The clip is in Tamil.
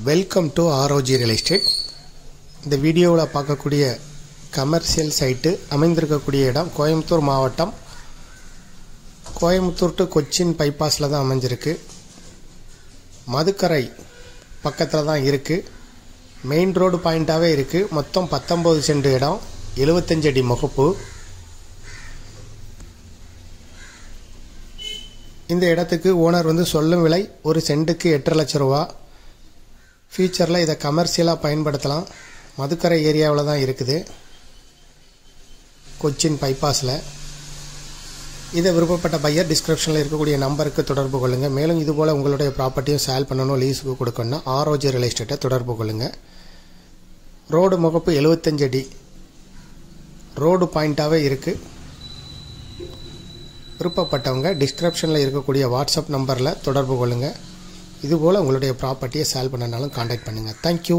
Welcome to ROG real estate. இந்த வீடியோவில் பார்க்கக்கூடிய கமர்ஷியல் சைட்டு அமைந்திருக்கக்கூடிய இடம் கோயம்புத்தூர் மாவட்டம். கோயம்புத்தூர் டு கொச்சின் பைபாஸில் தான் அமைஞ்சிருக்கு. மதுக்கரை பக்கத்தில் தான் இருக்குது. மெயின் ரோடு பாயிண்ட்டாகவே இருக்குது. மொத்தம் 19 சென்ட் இடம், 75 அடி முகப்பு. இந்த இடத்துக்கு ஓனர் சொல்லும் விலை ஒரு சென்ட்டுக்கு 8.5 லட்சம் ரூபா. ஃபியூச்சரில் இதை கமர்ஷியலாக பயன்படுத்தலாம். மதுக்கரை ஏரியாவில் தான் இருக்குது, கொச்சின் பைபாஸில். இதை விருப்பப்பட்ட பையர் டிஸ்கிரிப்ஷனில் இருக்கக்கூடிய நம்பருக்கு தொடர்பு கொள்ளுங்கள். மேலும் இதுபோல் உங்களுடைய ப்ராப்பர்ட்டியும் சேல் பண்ணணும், லீஸுக்கு கொடுக்கணும்னா ஆர்ஓஜி ரியல் எஸ்டேட்டை தொடர்பு கொள்ளுங்கள். ரோடு முகப்பு 75 அடி, ரோடு பாயிண்ட்டாகவே இருக்குது. விருப்பப்பட்டவங்க டிஸ்கிரிப்ஷனில் இருக்கக்கூடிய வாட்ஸ்அப் நம்பரில் தொடர்பு கொள்ளுங்கள். இதுபோல் உங்களுடைய ப்ராப்பர்ட்டியை சேல் பண்ணனாலும் கான்டாக்ட் பண்ணுங்கள். தேங்க்யூ.